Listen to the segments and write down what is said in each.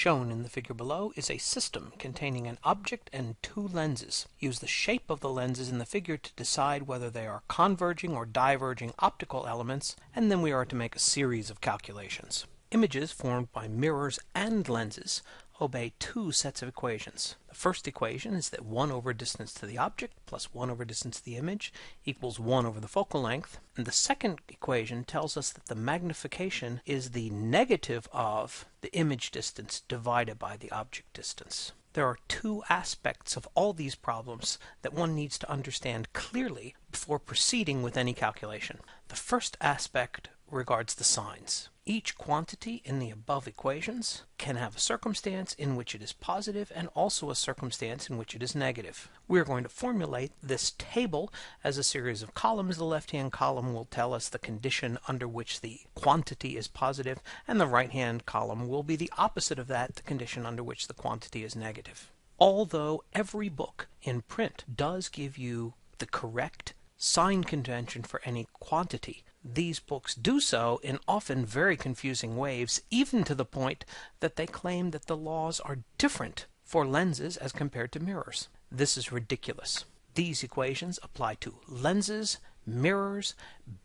Shown in the figure below is a system containing an object and two lenses. Use the shape of the lenses in the figure to decide whether they are converging or diverging optical elements, and then we are to make a series of calculations. Images formed by mirrors and lenses obey two sets of equations. The first equation is that 1 over distance to the object plus 1 over distance to the image equals 1 over the focal length. And the second equation tells us that the magnification is the negative of the image distance divided by the object distance. There are two aspects of all these problems that one needs to understand clearly before proceeding with any calculation. The first aspect regards the signs. Each quantity in the above equations can have a circumstance in which it is positive and also a circumstance in which it is negative. We are going to formulate this table as a series of columns. The left-hand column will tell us the condition under which the quantity is positive, and the right-hand column will be the opposite of that, the condition under which the quantity is negative. Although every book in print does give you the correct sign convention for any quantity, these books do so in often very confusing ways, even to the point that they claim that the laws are different for lenses as compared to mirrors. This is ridiculous. These equations apply to lenses, mirrors,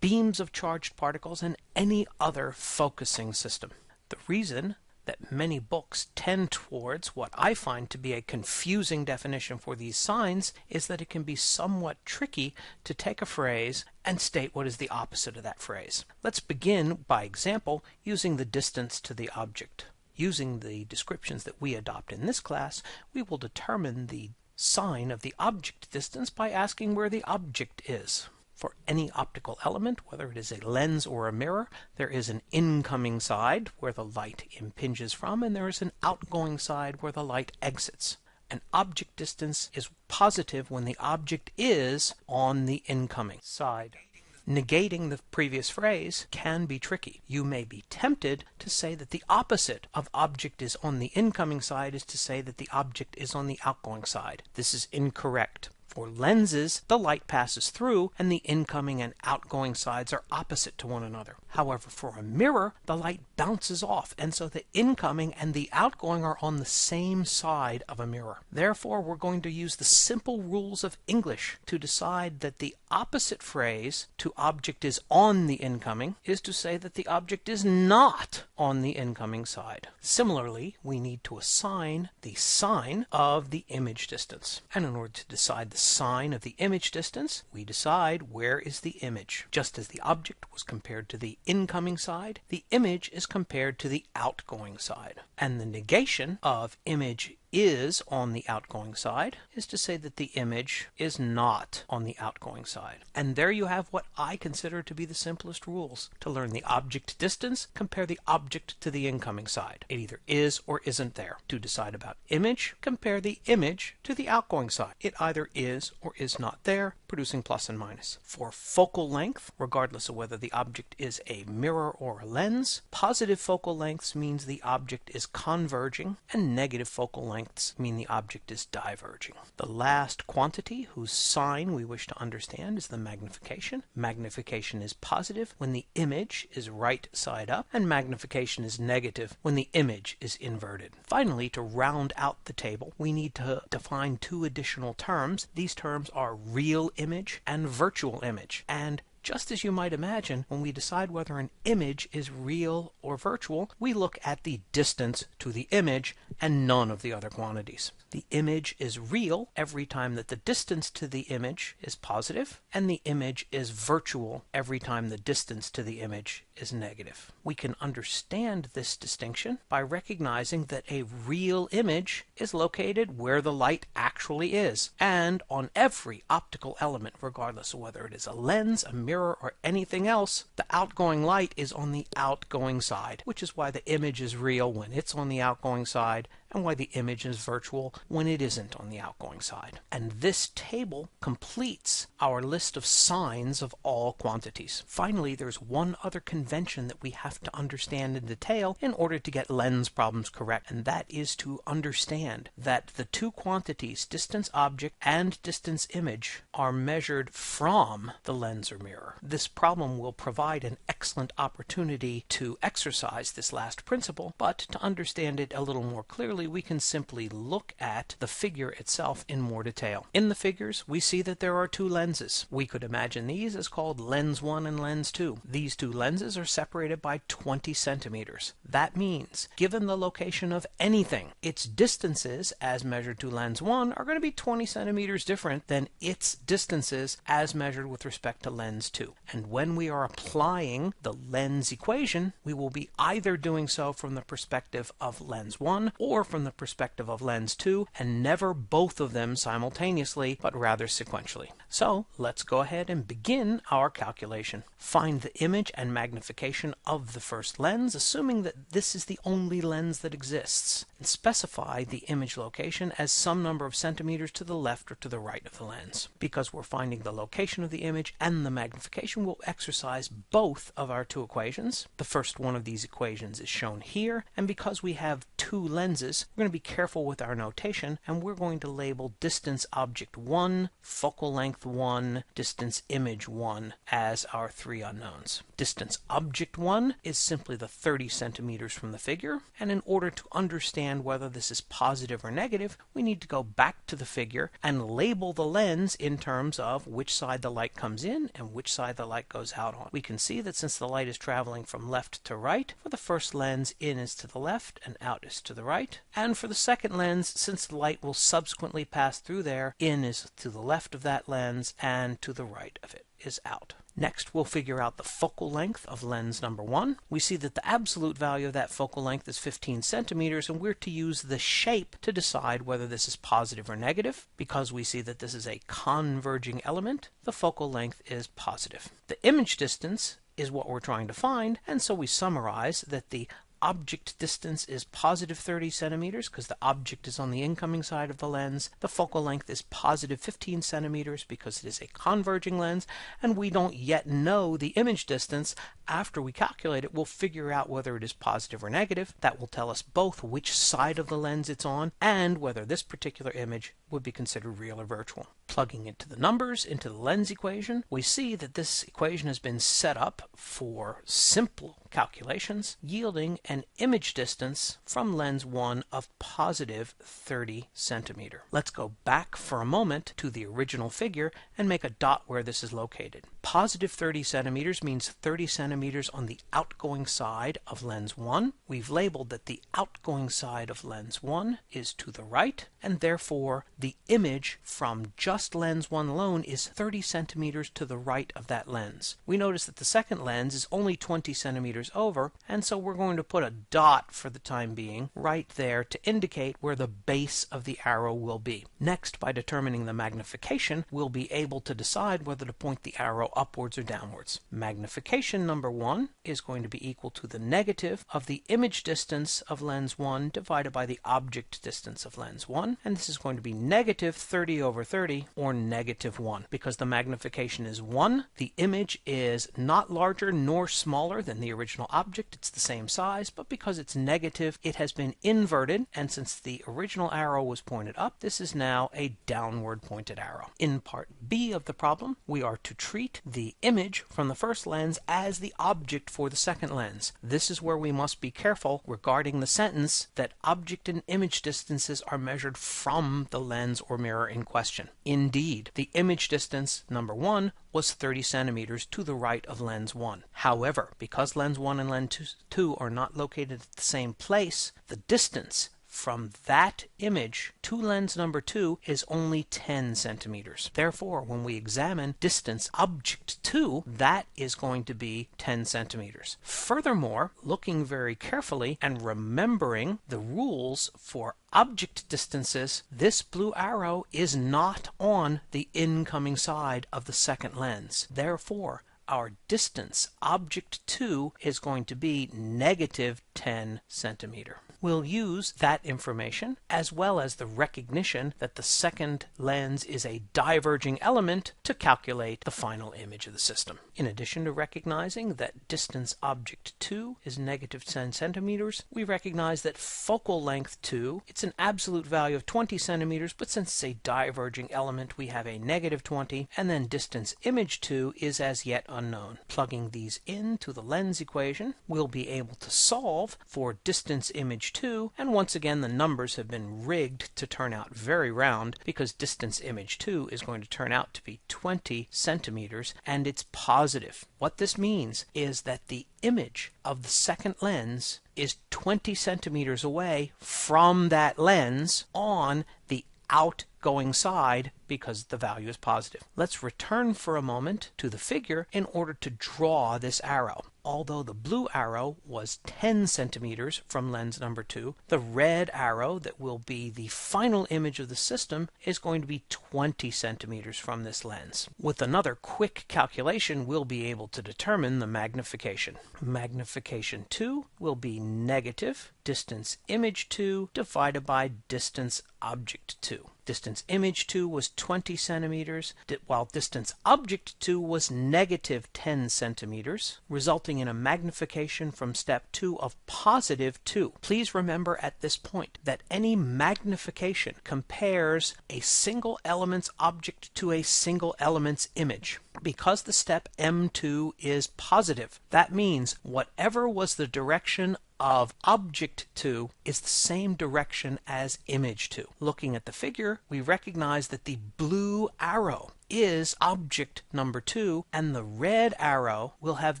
beams of charged particles, and any other focusing system. The reason that many books tend towards what I find to be a confusing definition for these signs is that it can be somewhat tricky to take a phrase and state what is the opposite of that phrase. Let's begin, by example, using the distance to the object. Using the descriptions that we adopt in this class, we will determine the sign of the object distance by asking where the object is. For any optical element, whether it is a lens or a mirror, there is an incoming side where the light impinges from, and there is an outgoing side where the light exits. An object distance is positive when the object is on the incoming side. Negating the previous phrase can be tricky. You may be tempted to say that the opposite of object is on the incoming side is to say that the object is on the outgoing side. This is incorrect. For lenses, the light passes through and the incoming and outgoing sides are opposite to one another. However, for a mirror, the light bounces off, and so the incoming and the outgoing are on the same side of a mirror. Therefore, we're going to use the simple rules of English to decide that the opposite phrase to object is on the incoming is to say that the object is not on the incoming side. Similarly, we need to assign the sign of the image distance. And in order to decide the sign of the image distance, we decide where is the image. Just as the object was compared to the incoming side, the image is compared to the outgoing side. And the negation of image is on the outgoing side is to say that the image is not on the outgoing side. And there you have what I consider to be the simplest rules. To learn the object distance, compare the object to the incoming side. It either is or isn't there. To decide about image, compare the image to the outgoing side. It either is or is not there, producing plus and minus. For focal length, regardless of whether the object is a mirror or a lens, positive focal lengths means the object is converging, and negative focal lengths mean the object is diverging. The last quantity whose sign we wish to understand is the magnification. Magnification is positive when the image is right side up, and magnification is negative when the image is inverted. Finally, to round out the table, we need to define two additional terms. These terms are real image and virtual image. And just as you might imagine, when we decide whether an image is real or virtual, we look at the distance to the image and none of the other quantities. The image is real every time that the distance to the image is positive, and the image is virtual every time the distance to the image is negative. We can understand this distinction by recognizing that a real image is located where the light actually is, and on every optical element, regardless of whether it is a lens, a mirror, or anything else, the outgoing light is on the outgoing side, which is why the image is real when it's on the outgoing side, and why the image is virtual when it isn't on the outgoing side. And this table completes our list of signs of all quantities. Finally, there's one other convention that we have to understand in detail in order to get lens problems correct, and that is to understand that the two quantities, distance object and distance image, are measured from the lens or mirror. This problem will provide an excellent opportunity to exercise this last principle, but to understand it a little more clearly, we can simply look at the figure itself in more detail. In the figures, we see that there are two lenses. We could imagine these as called lens 1 and lens 2. These two lenses are separated by 20 centimeters. That means, given the location of anything, its distances as measured to lens 1 are going to be 20 centimeters different than its distances as measured with respect to lens 2. And when we are applying the lens equation, we will be either doing so from the perspective of lens 1 or from the perspective of lens 2, and never both of them simultaneously, but rather sequentially. So let's go ahead and begin our calculation. Find the image and magnification of the first lens, assuming that this is the only lens that exists, and specify the image location as some number of centimeters to the left or to the right of the lens. Because we're finding the location of the image and the magnification, we'll exercise both of our two equations. The first one of these equations is shown here, and because we have two lenses, we're going to be careful with our notation, and we're going to label distance object 1, focal length 1, distance image 1 as our three unknowns. Distance object 1 is simply the 30 centimeters from the figure, and in order to understand whether this is positive or negative, we need to go back to the figure and label the lens in terms of which side the light comes in and which side the light goes out on. We can see that since the light is traveling from left to right, for the first lens, in is to the left and out is to the right, and for the second lens, since the light will subsequently pass through there, in is to the left of that lens and to the right of it is out. Next, we'll figure out the focal length of lens number 1. We see that the absolute value of that focal length is 15 centimeters, and we're to use the shape to decide whether this is positive or negative. Because we see that this is a converging element, the focal length is positive. The image distance is what we're trying to find, and so we summarize that the object distance is positive 30 centimeters because the object is on the incoming side of the lens. The focal length is positive 15 centimeters because it is a converging lens, and we don't yet know the image distance. After we calculate it, we'll figure out whether it is positive or negative. That will tell us both which side of the lens it's on and whether this particular image would be considered real or virtual. Plugging into the numbers into the lens equation, we see that this equation has been set up for simple calculations, yielding an image distance from lens 1 of positive 30 centimeter. Let's go back for a moment to the original figure and make a dot where this is located. Positive 30 centimeters means 30 centimeters on the outgoing side of lens 1. We've labeled that the outgoing side of lens 1 is to the right, and therefore the image from just lens 1 alone is 30 centimeters to the right of that lens. We notice that the second lens is only 20 centimeters over, and so we're going to put a dot for the time being right there to indicate where the base of the arrow will be. Next, by determining the magnification, we'll be able to decide whether to point the arrow upwards or downwards. Magnification number 1 is going to be equal to the negative of the image distance of lens 1 divided by the object distance of lens 1, and this is going to be negative 30 over 30, or negative 1. Because the magnification is 1, the image is not larger nor smaller than the original object. It's the same size, but because it's negative, it has been inverted, and since the original arrow was pointed up, this is now a downward pointed arrow. In part B of the problem, we are to treat the image from the first lens as the object for the second lens. This is where we must be careful regarding the sentence that object and image distances are measured from the lens or mirror in question. Indeed, the image distance, number 1, was 30 centimeters to the right of lens 1. However, because lens 1 and lens 2 are not located at the same place, the distance from that image to lens number 2 is only 10 centimeters. Therefore, when we examine distance object 2, that is going to be 10 centimeters. Furthermore, looking very carefully and remembering the rules for object distances, this blue arrow is not on the incoming side of the second lens. Therefore, our distance object 2 is going to be negative 10 centimeter. we'll use that information as well as the recognition that the second lens is a diverging element to calculate the final image of the system. In addition to recognizing that distance object 2 is negative 10 centimeters, we recognize that focal length 2, it's an absolute value of 20 centimeters, but since it's a diverging element, we have a negative 20, and then distance image 2 is as yet unknown. Plugging these into the lens equation, we'll be able to solve for distance image 2, and once again the numbers have been rigged to turn out very round because distance image 2 is going to turn out to be 20 centimeters, and it's positive. What this means is that the image of the second lens is 20 centimeters away from that lens on the outgoing side because the value is positive. Let's return for a moment to the figure in order to draw this arrow. Although the blue arrow was 10 centimeters from lens number 2, the red arrow that will be the final image of the system is going to be 20 centimeters from this lens. With another quick calculation, we'll be able to determine the magnification. Magnification 2 will be negative distance image 2 divided by distance object 2. Distance image 2 was 20 centimeters, while distance object 2 was negative 10 centimeters, resulting in a magnification from step 2 of positive 2. Please remember at this point that any magnification compares a single element's object to a single element's image. Because the step M2 is positive, that means whatever was the direction of object 2 is the same direction as image 2. Looking at the figure, we recognize that the blue arrow is object number 2, and the red arrow will have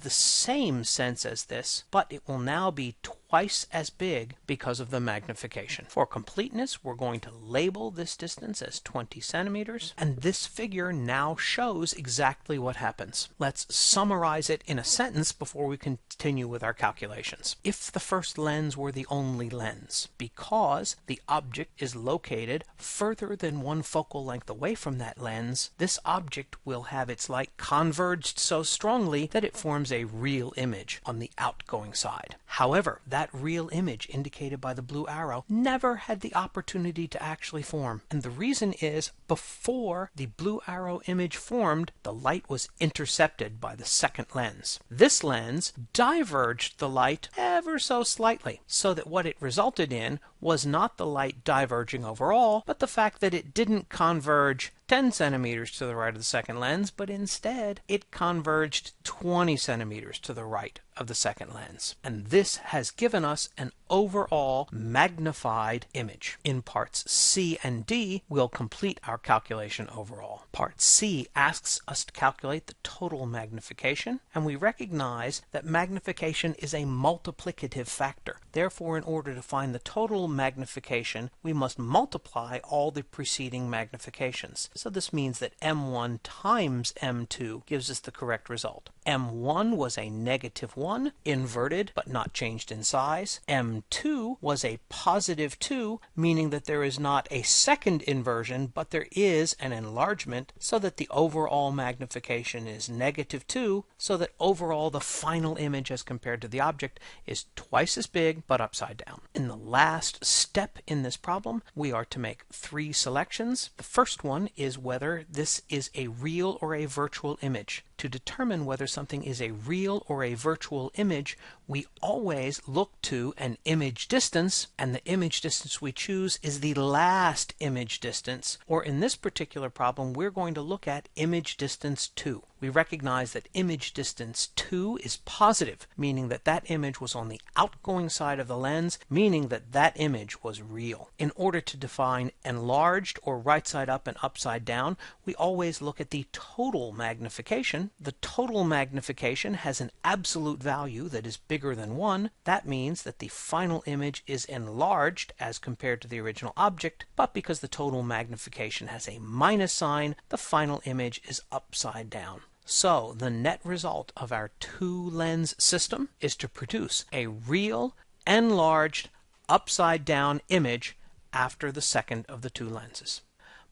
the same sense as this, but it will now be twice as big because of the magnification. For completeness, we're going to label this distance as 20 centimeters, and this figure now shows exactly what happens. Let's summarize it in a sentence before we continue with our calculations. If the first lens were the only lens, because the object is located further than one focal length away from that lens, this object will have its light converged so strongly that it forms a real image on the outgoing side. However, that real image indicated by the blue arrow never had the opportunity to actually form. And the reason is, before the blue arrow image formed, the light was intercepted by the second lens. This lens diverged the light ever so slightly, so that what it resulted in was not the light diverging overall, but the fact that it didn't converge 10 centimeters to the right of the second lens, but instead it converged 20 centimeters to the right of the second lens. And this has given us an overall magnified image. In parts C and D, we'll complete our calculation overall. Part C asks us to calculate the total magnification, and we recognize that magnification is a multiplicative factor. Therefore, in order to find the total magnification, we must multiply all the preceding magnifications. So this means that M1 times M2 gives us the correct result. M1 was a negative 1, inverted but not changed in size. M2 was a positive 2, meaning that there is not a second inversion, but there is an enlargement, so that the overall magnification is negative 2, so that overall the final image as compared to the object is twice as big, but upside down. In the last step in this problem, we are to make 3 selections. The first one is whether this is a real or a virtual image. To determine whether something is a real or a virtual image, we always look to an image distance, and the image distance we choose is the last image distance, or in this particular problem, we're going to look at image distance 2. We recognize that image distance 2 is positive, meaning that that image was on the outgoing side of the lens, meaning that that image was real. In order to define enlarged or right side up and upside down, we always look at the total magnification. The total magnification has an absolute value that is bigger than 1. That means that the final image is enlarged as compared to the original object, but because the total magnification has a minus sign, the final image is upside down. So the net result of our 2-lens system is to produce a real, enlarged, upside down image after the second of the 2 lenses.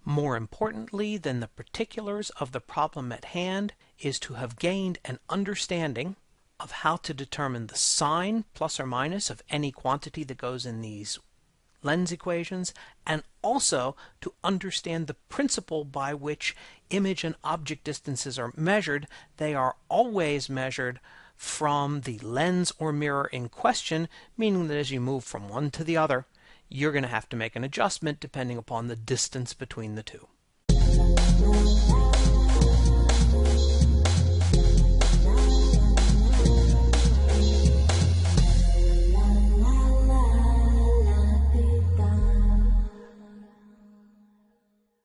More importantly than the particulars of the problem at hand is to have gained an understanding of how to determine the sign, plus or minus, of any quantity that goes in these lens equations, and also to understand the principle by which image and object distances are measured. They are always measured from the lens or mirror in question, meaning that as you move from one to the other, you're going to have to make an adjustment depending upon the distance between the two.